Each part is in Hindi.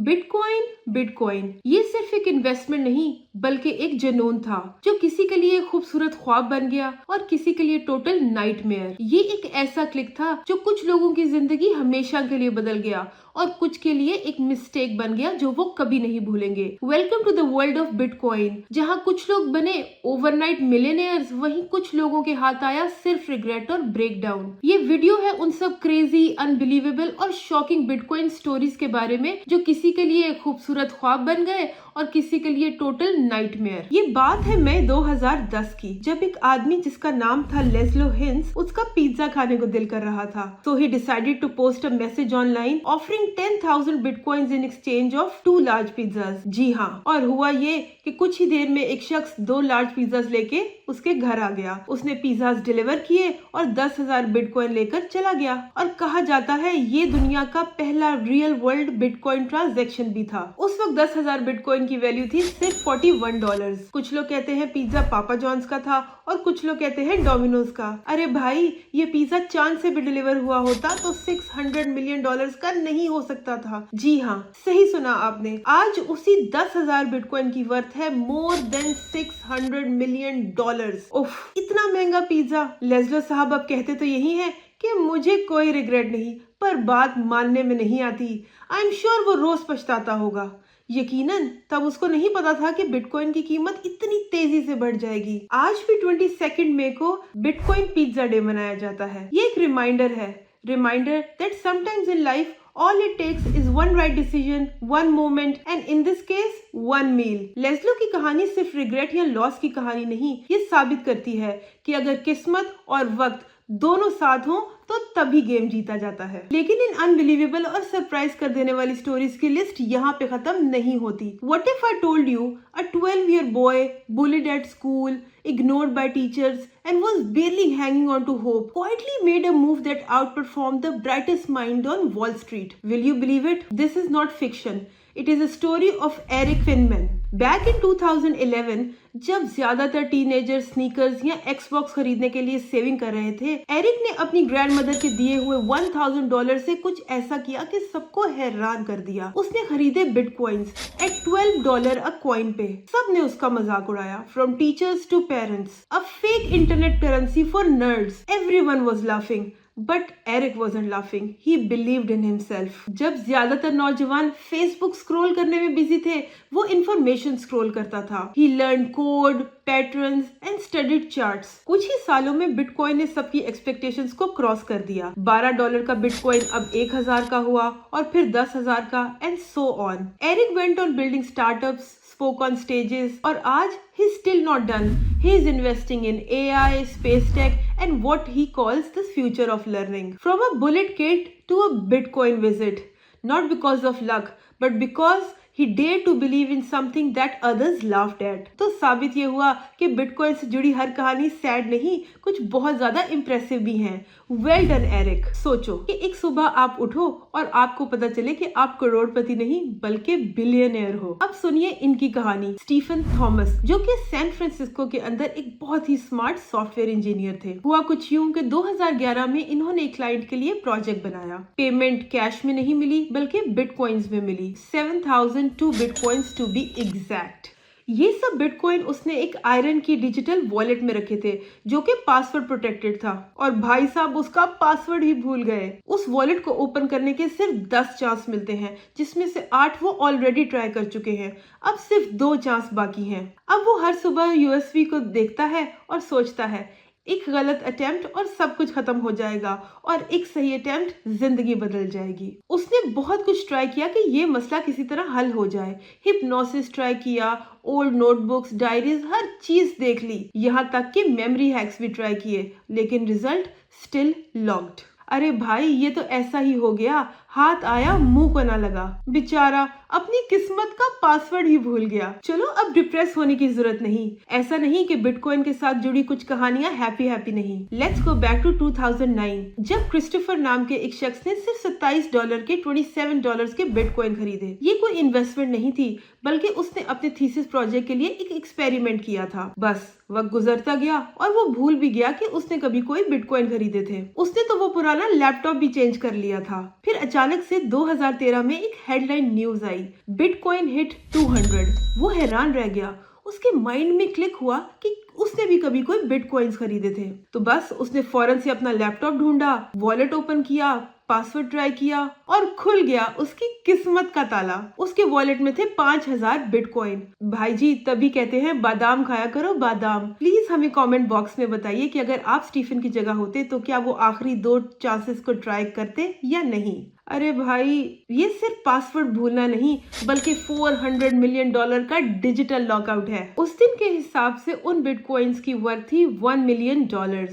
बिटकॉइन बिटकॉइन ये सिर्फ एक इन्वेस्टमेंट नहीं बल्कि एक जुनून था जो किसी के लिए खूबसूरत ख्वाब बन गया और किसी के लिए टोटल नाइटमेयर। ये एक ऐसा क्लिक था जो कुछ लोगों की जिंदगी हमेशा के लिए बदल गया और कुछ के लिए एक मिस्टेक बन गया जो वो कभी नहीं भूलेंगे। Welcome to the world of bitcoin, जहाँ कुछ लोग बने ओवरनाइट मिलियनेयर्स, वहीं कुछ लोगों के हाथ आया सिर्फ रिग्रेट और ब्रेकडाउन। ये वीडियो है उन सब क्रेजी, अनबिलीवेबल और शॉकिंग बिटकॉइन स्टोरीज के बारे में जो किसी के लिए एक खूबसूरत ख्वाब बन गए और किसी के लिए टोटल नाइटमेयर। ये बात है मई 2010 की, जब एक आदमी जिसका नाम था लेस्लो हिंस, उसका पिज्जा खाने को दिल कर रहा था। So he decided to post a message online offering 10,000 bitcoins in exchange of 2 large pizzas। जी हाँ, और हुआ ये कि कुछ ही देर में एक शख्स 2 लार्ज पिज्जाज लेके उसके घर आ गया। उसने पिज्जाज डिलीवर किए और 10,000 बिटकॉइन लेकर चला गया। और कहा जाता है ये दुनिया का पहला रियल वर्ल्ड बिटकॉइन ट्रांजैक्शन भी था। उस वक्त 10,000 बिटकॉइन की वैल्यू थी सिर्फ $41। कुछ लोग कहते हैं पिज्जा पापा जॉन्स का था और कुछ लोग कहते हैं डोमिनोज का। अरे भाई, ये पिज्जा चांद से भी डिलीवर हुआ होता तो $600 मिलियन का नहीं हो सकता था। जी हाँ, सही सुना आपने। आज उसी 10,000 बिटकॉइन की वर्थ है मोर देन $600 मिलियन। उफ, इतना महंगा पिज्जा। लेस्लो साहब अब कहते तो यही है कि मुझे कोई रिग्रेट नहीं, पर बात मानने में नहीं आती। आई एम श्योर वो रोज पछताता होगा। यकीनन तब उसको नहीं पता था कि बिटकॉइन की कीमत इतनी तेजी से बढ़ जाएगी। आज भी 22 मई को बिटकॉइन पिज्जा डे मनाया जाता है। ये एक reminder that sometimes in life all it takes is one right decision, one moment, and in this case, one meal। लेस्लो की कहानी सिर्फ रिग्रेट या लॉस की कहानी नहीं, ये साबित करती है कि अगर किस्मत और वक्त दोनों साथ हों तो तभी गेम जीता जाता है। लेकिन इन अनबिलीवेबल और सरप्राइज कर देने वाली स्टोरीज की लिस्ट यहाँ पे खत्म नहीं होती। What if I told you a 12-year boy bullied at school, ignored by teachers, and was barely hanging on to hope, quietly made a move that outperformed the brightest mind on Wall Street? Will you believe it? This is not fiction. It is a story of Eric Finman। Back in 2011, जब ज्यादातर टीनेजर स्नीकर्स या एक्सबॉक्स खरीदने के लिए सेविंग कर रहे थे, एरिक ने अपनी ग्रैंडमदर के दिए हुए $1,000 से कुछ ऐसा किया कि सबको हैरान कर दिया। उसने खरीदे बिटकॉइंस एट $12 अ कॉइन पे। सबने उसका मजाक उड़ाया, from teachers to parents. A fake internet currency for nerds. Everyone was laughing, but Eric wasn't laughing, he believed in himself। जब ज्यादातर नौजवान फेसबुक स्क्रॉल करने में बिजी थे, वो इंफॉर्मेशन स्क्रॉल करता था। He learned code, patterns and studied charts। कुछ ही सालों में बिटकॉइन ने सबकी एक्सपेक्टेशंस को क्रॉस कर दिया। $12 का बिटकॉइन अब 1,000 का हुआ और फिर 10,000 का, and so on. Eric went on building startups, spoke on stages, और आज he's still not done। He's investing in AI, space tech, and what he calls the future of learning। From a bullet kit to a Bitcoin visit, not because of luck, but because he dared to believe in something that others laughed at। तो साबित ये हुआ कि बिटकॉइन से जुड़ी हर कहानी सैड नहीं, कुछ बहुत ज्यादा इम्प्रेसिव भी हैं। Well done Eric. सोचो कि एक सुबह आप उठो और आपको पता चले कि आप करोड़पति नहीं बल्कि बिलियनियर हो। अब सुनिए इनकी कहानी। स्टीफन थॉमस, जो कि सैन फ्रांसिस्को के अंदर एक बहुत ही स्मार्ट सॉफ्टवेयर इंजीनियर थे। हुआ कुछ यूं कि 2011 में इन्होंने एक क्लाइंट के लिए प्रोजेक्ट बनाया। पेमेंट कैश में नहीं मिली बल्कि बिटकॉइंस में मिली, 7,002 बिटकॉइंस टू बी एग्जैक्ट। ये सब बिटकॉइन उसने एक आयरन की डिजिटल वॉलेट में रखे थे जो कि पासवर्ड प्रोटेक्टेड था, और भाई साहब उसका पासवर्ड ही भूल गए। उस वॉलेट को ओपन करने के सिर्फ 10 चांस मिलते हैं, जिसमें से 8 वो ऑलरेडी ट्राई कर चुके हैं। अब सिर्फ 2 चांस बाकी हैं। अब वो हर सुबह यूएसबी को देखता है और सोचता है, एक गलत अटेम्प्ट और सब कुछ खत्म हो जाएगा, और एक सही अटेम्प्ट जिंदगी बदल जाएगी। उसने बहुत कुछ ट्राई किया कि ये मसला किसी तरह हल हो जाए। हिप्नोसिस ट्राई किया, ओल्ड नोटबुक्स, डायरीज, हर चीज देख ली, यहाँ तक कि मेमोरी हैक्स भी ट्राई किए, लेकिन रिजल्ट स्टिल लॉक्ड। अरे भाई, ये तो ऐसा ही हो गया, हाथ आया मुंह को ना लगा। बेचारा अपनी किस्मत का पासवर्ड ही भूल गया। चलो, अब डिप्रेस होने की जरूरत नहीं। ऐसा नहीं कि बिटकॉइन के साथ जुड़ी कुछ कहानियां हैप्पी नहीं। लेट्स गो बैक टू 2009, जब क्रिस्टोफर नाम के एक शख्स ने सिर्फ $27 के $27 के बिटकॉइन खरीदे। ये कोई इन्वेस्टमेंट नहीं थी, बल्कि उसने अपने थीसिस प्रोजेक्ट के लिए एक एक्सपेरिमेंट किया था। बस वक्त गुजरता गया और वो भूल भी गया कि उसने कभी कोई बिटकॉइन खरीदे थे। उसने तो वो पुराना लैपटॉप भी चेंज कर लिया था। फिर अचानक अचानक से 2013 में एक हेडलाइन न्यूज आई, बिटकॉइन हिट 200। वो हैरान रह गया। उसके माइंड में क्लिक हुआ कि उसने भी कभी कोई बिटकॉइंस खरीदे थे। तो बस उसने फौरन से अपना लैपटॉप ढूंढा, वॉलेट ओपन किया, पासवर्ड ट्राई किया और खुल गया उसकी किस्मत का ताला। उसके वॉलेट में थे 5000 बिटकॉइन। भाई जी, तभी कहते हैं बादाम खाया करो बादाम। प्लीज हमें कमेंट बॉक्स में बताइए कि अगर आप स्टीफन की जगह होते तो क्या वो आखिरी 2 चांसेस को ट्राई करते या नहीं। अरे भाई, ये सिर्फ पासवर्ड भूलना नहीं बल्कि $400 मिलियन का डिजिटल लॉकआउट है। उस दिन के हिसाब से उन बिटकॉइंस की वर्थ थी $1 मिलियन।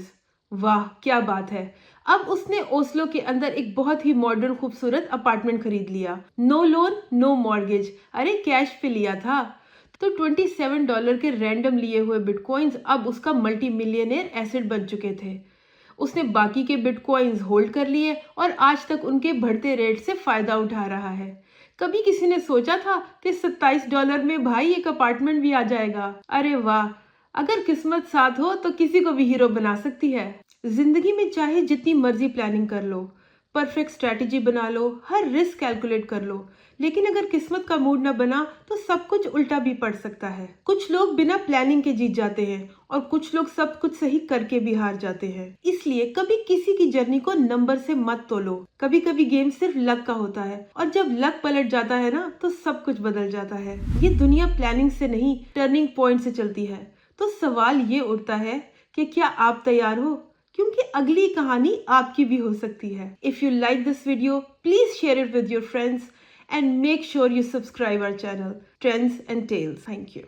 वाह क्या बात है। अब उसने ओस्लो के अंदर एक बहुत ही मॉडर्न खूबसूरत अपार्टमेंट खरीद लिया। नो लोन नो मॉर्गेज, अरे कैश पे लिया था। तो $27 के रैंडम लिए हुए बिटकॉइंस अब उसका मल्टी मिलियनेयर एसेट बन चुके थे। उसने बाकी के बिटकॉइंस होल्ड कर लिए और आज तक उनके बढ़ते रेट से फायदा उठा रहा है। कभी किसी ने सोचा था कि $27 में भाई एक अपार्टमेंट भी आ जाएगा। अरे वाह, अगर किस्मत साथ हो तो किसी को भी हीरो बना सकती है। जिंदगी में चाहे जितनी मर्जी प्लानिंग कर लो, परफेक्ट स्ट्रैटेजी बना लो, हर रिस्क कैलकुलेट कर लो, लेकिन अगर किस्मत का मूड न बना तो सब कुछ उल्टा भी पड़ सकता है। कुछ लोग बिना प्लानिंग के जीत जाते हैं और कुछ लोग सब कुछ सही करके भी हार जाते हैं। इसलिए कभी किसी की जर्नी को नंबर से मत तोलो। कभी कभी गेम सिर्फ लक का होता है और जब लक पलट जाता है ना तो सब कुछ बदल जाता है। ये दुनिया प्लानिंग से नहीं, टर्निंग पॉइंट से चलती है। तो सवाल ये उठता है कि क्या आप तैयार हो, क्योंकि अगली कहानी आपकी भी हो सकती है। If you like this video, please share it with your friends and make sure you subscribe our channel, Trends and Tales. Thank you.